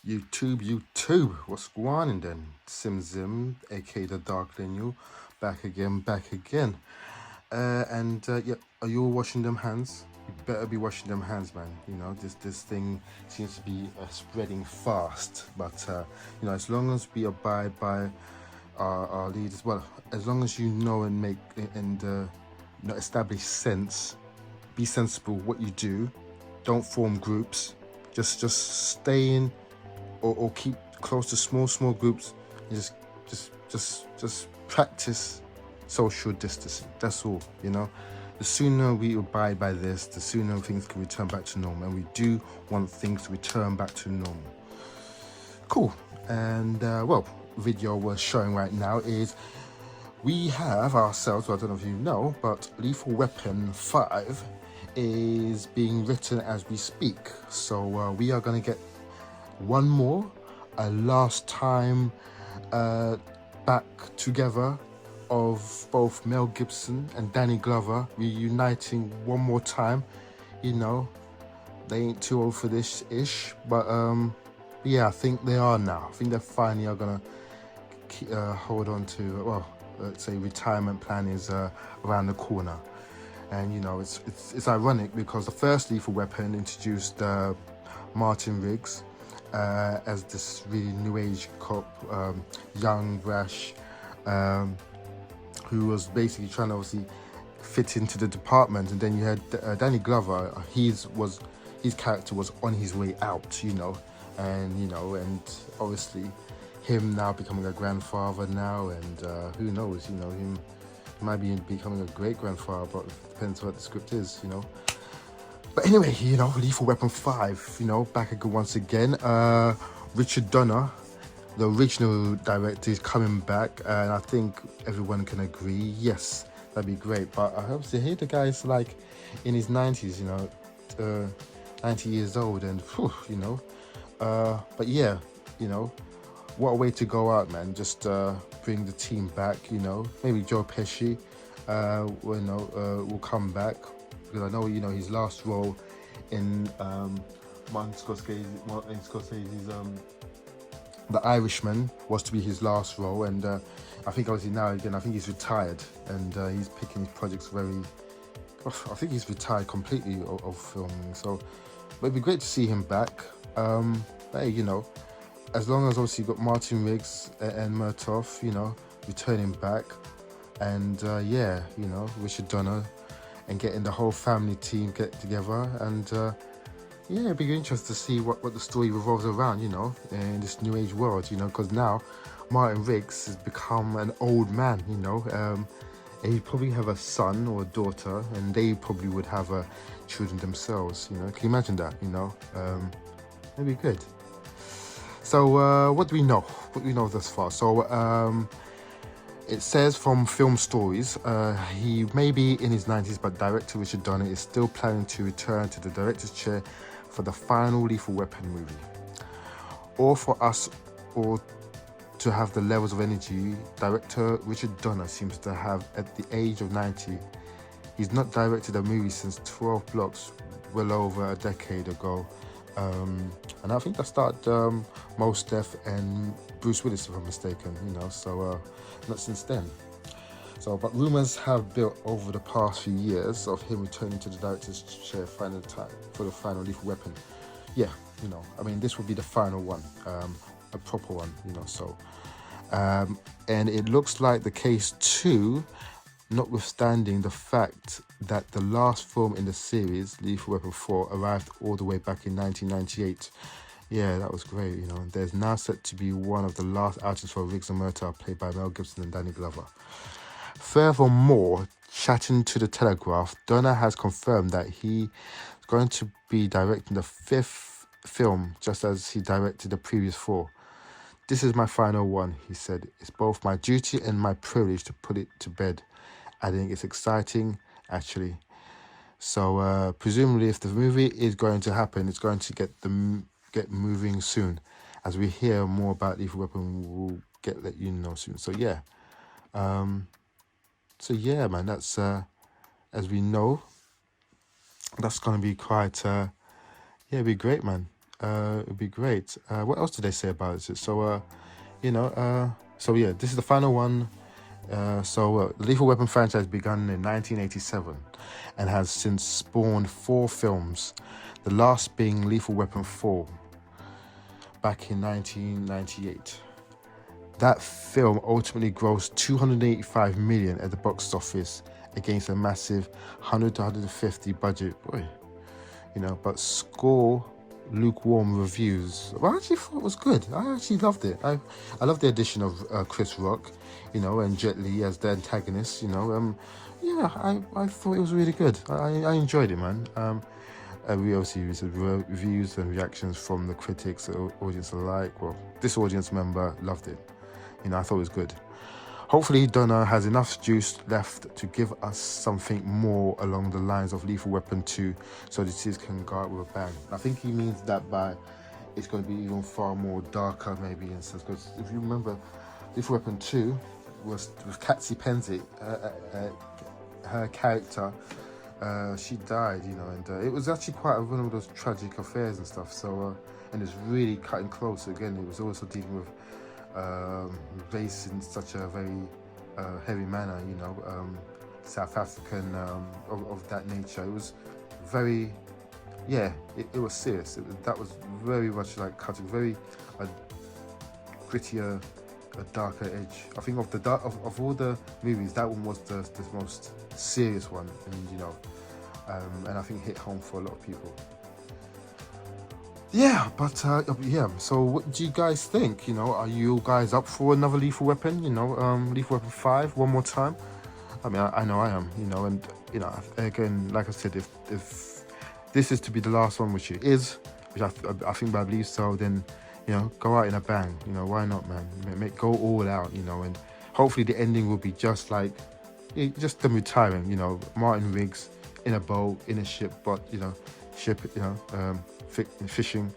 YouTube, what's going on then? Simzim, aka the Dark Lineal, back again. Yeah, are you all washing them hands? You better be washing them hands, man. You know, this thing seems to be spreading fast. But as long as we abide by our leaders, well, as long as you know and make and establish sense, be sensible what you do. Don't form groups. Just stay in or keep close to small groups and just practice social distancing. That's all. The sooner we abide by this, the sooner things can return back to normal, and we do want things to return back to normal. Cool. And video we're showing right now is we have ourselves, well, I don't know if you know, but Lethal Weapon 5 is being written as we speak. So we are going to get one more, a last time back together of both Mel Gibson and Danny Glover reuniting one more time. They ain't too old for this ish, but yeah, I think they are now. I think they finally are gonna hold on to, well, let's say retirement plan is around the corner. And it's ironic because the first Lethal Weapon introduced Martin Riggs as this really new age cop, young, brash, who was basically trying to obviously fit into the department. And then you had Danny Glover. His character was on his way out, and obviously him now becoming a grandfather now, and who knows, him might be becoming a great grandfather, but it depends what the script is, But anyway, Lethal Weapon 5, back again once again. Richard Donner, the original director, is coming back, and I think everyone can agree, yes, that'd be great. But I hope to hear the guy's like in his 90s, 90 years old, and whew, but yeah, what a way to go out, man. Just bring the team back, maybe Joe Pesci will come back, because I know his last role in Martin Scorsese's The Irishman was to be his last role, and I think obviously now again I think he's retired, and he's picking his projects very. I think he's retired completely of filming, so but it'd be great to see him back. Hey, as long as obviously you've got Martin Riggs and Murtaugh, returning back, and yeah, Richard Donner, and getting the whole family team get together, and yeah, it'd be interesting to see what the story revolves around, in this new age world, because now Martin Riggs has become an old man, and he'd probably have a son or a daughter, and they probably would have children themselves, Can you imagine that, It'd be good. So what do we know? What do we know thus far? So it says from Film Stories, he may be in his 90s, but director Richard Donner is still planning to return to the director's chair for the final Lethal Weapon movie. Or for us, or to have the levels of energy director Richard Donner seems to have at the age of 90. He's not directed a movie since 12 Blocks, well over a decade ago. And I think that started Mos Def and Bruce Willis, if I'm mistaken, so not since then. So, but rumors have built over the past few years of him returning to the director's chair for the final Lethal Weapon. Yeah, this will be the final one, a proper one, so. And it looks like the case too, notwithstanding the fact that the last film in the series, Lethal Weapon 4, arrived all the way back in 1998. Yeah, that was great, There's now set to be one of the last outings for Riggs and Murtaugh, played by Mel Gibson and Danny Glover. Furthermore, chatting to The Telegraph, Donner has confirmed that he is going to be directing the 5th film, just as he directed the previous 4. This is my final one, he said. It's both my duty and my privilege to put it to bed. Adding, it's exciting, actually. So presumably, if the movie is going to happen, it's going to get moving soon. As we hear more about Lethal Weapon, we'll let you know soon. So yeah, man, that's as we know, that's gonna be quite it'd be great, man. It'd be great. What else did they say about it? So, you know, so yeah, this is the final one. The Lethal Weapon franchise began in 1987 and has since spawned 4 films, the last being Lethal Weapon 4 back in 1998. That film ultimately grossed 285 million at the box office against a massive 100 to 150 budget. Boy, you know, but score lukewarm reviews. Well, I actually thought it was good. I actually loved it. I love the addition of Chris Rock, you know, and Jet Li as the antagonist. You know, yeah, I thought it was really good. I enjoyed it, man. We obviously received reviews and reactions from the critics, audience alike. Well, this audience member loved it. You know, I thought it was good. Hopefully, Donner has enough juice left to give us something more along the lines of Lethal Weapon 2 so the series can go out with a bang. I think he means that by it's going to be even far more darker, maybe, in sense. Because if you remember, Lethal Weapon 2 was with Katsi Penzi, her character, she died, you know, and it was actually quite one of those tragic affairs and stuff. So, and it's really cutting close. Again, it was also dealing with race in such a very heavy manner, you know, South African of that nature. It was very, yeah, it was serious. That was very much like cutting, very grittier, a darker edge. I think of all the movies, that one was the most serious one, and you know, and I think hit home for a lot of people. Yeah, but yeah. So, what do you guys think? You know, are you guys up for another Lethal Weapon? You know, Lethal Weapon 5 one more time. I mean, I know I am. You know, and you know, again, like I said, if this is to be the last one, which it is, which I think I believe so, then you know, go out in a bang. You know, why not, man? Go all out. You know, and hopefully the ending will be just like, just them retiring. You know, Martin Riggs in a boat, in a ship, but you know, you know, fishing,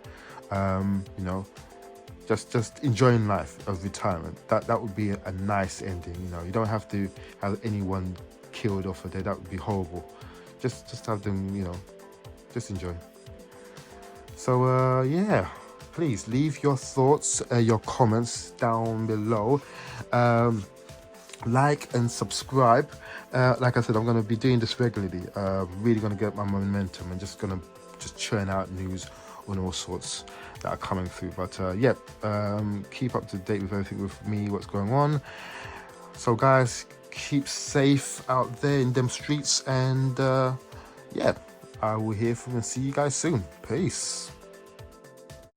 you know, just enjoying life of retirement. That would be a nice ending. You know, you don't have to have anyone killed off a day. That would be horrible. Just have them, you know, just enjoy. So yeah, please leave your thoughts, your comments down below. Like and subscribe. Like I said, I'm going to be doing this regularly. Really going to get my momentum and just going to churn out news on all sorts that are coming through. But yeah, keep up to date with everything with me, what's going on. So guys, keep safe out there in them streets, and yeah, I will hear from and see you guys soon. Peace.